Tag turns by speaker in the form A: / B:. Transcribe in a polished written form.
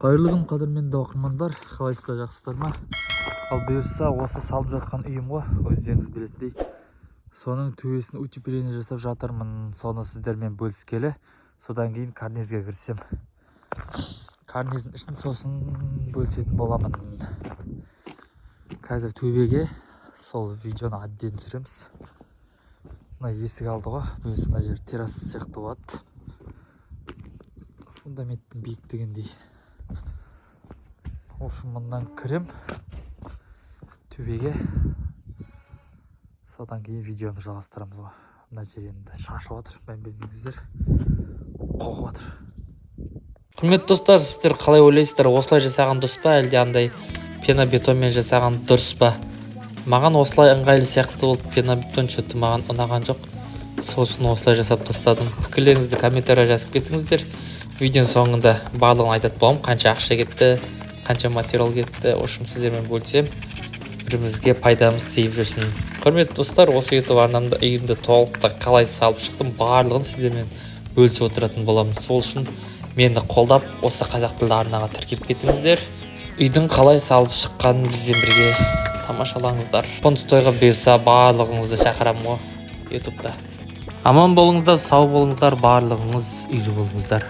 A: Қайырлы күн, қадірменді оқырмандар, қалайсыздар, жақсысыздар ма? Ал бұйырса, осы салып жатқан үйім ғой, өздеріңіз білетіндей. Соның төбесін утепление жасап жатырмын. Соны сіздермен бөліскелі. Содан кейін карнизге кірсем. Карниздің ішін сосын бөлісетін боламын. Қазір төбеге сол видеоны әдден түсіреміз. Мына есік алды ғой, бұйырса мына жер терраса сияқты болады. Фундаменттің биіктігіндей. Общем, мындан кірем төбеге. Содан кейін видеомызды жалғастырамыз ғой. Мына жер енді шашылып жатыр, мән бермеңіздер. Қоқып жатыр.
B: Құрметті достар, сіздер қалай ойлайсыздар? Осылай жасаған дұрыс па, әлде андай пенобетонмен жасаған дұрыс па? Маған осылай ыңғайлы сияқты болды. Пенобетон что-то маған ұнаған жоқ. Сол үшін осылай жасап тастадым. Пікірлеріңізді комментария жазып кетіңіздер. Видеоның соңында барлығын айтатын боламын. Қанша ақша кетті, қанша материал кетті. Общем, сіздермен бөлсем, бірімізге пайдамыз тиіп жүрсін. Құрметті достар, осы YouTube арнамда үйімді толықта қалай салып шықтым, барлығын сіздермен бөлісіп отыратын боламын. Сол үшін мені қолдап, осы қазақ тілді арнаға тіркеліп кетіңіздер. Үйдің қалай салып шыққанын бізбен бірге тамашалаңыздар. Қоныс тойға бұйырса барлығыңызды шақырамын ғой YouTube'да. Аман болыңыздар, сау болыңыздар, барлығыңыз үйлі болыңыздар.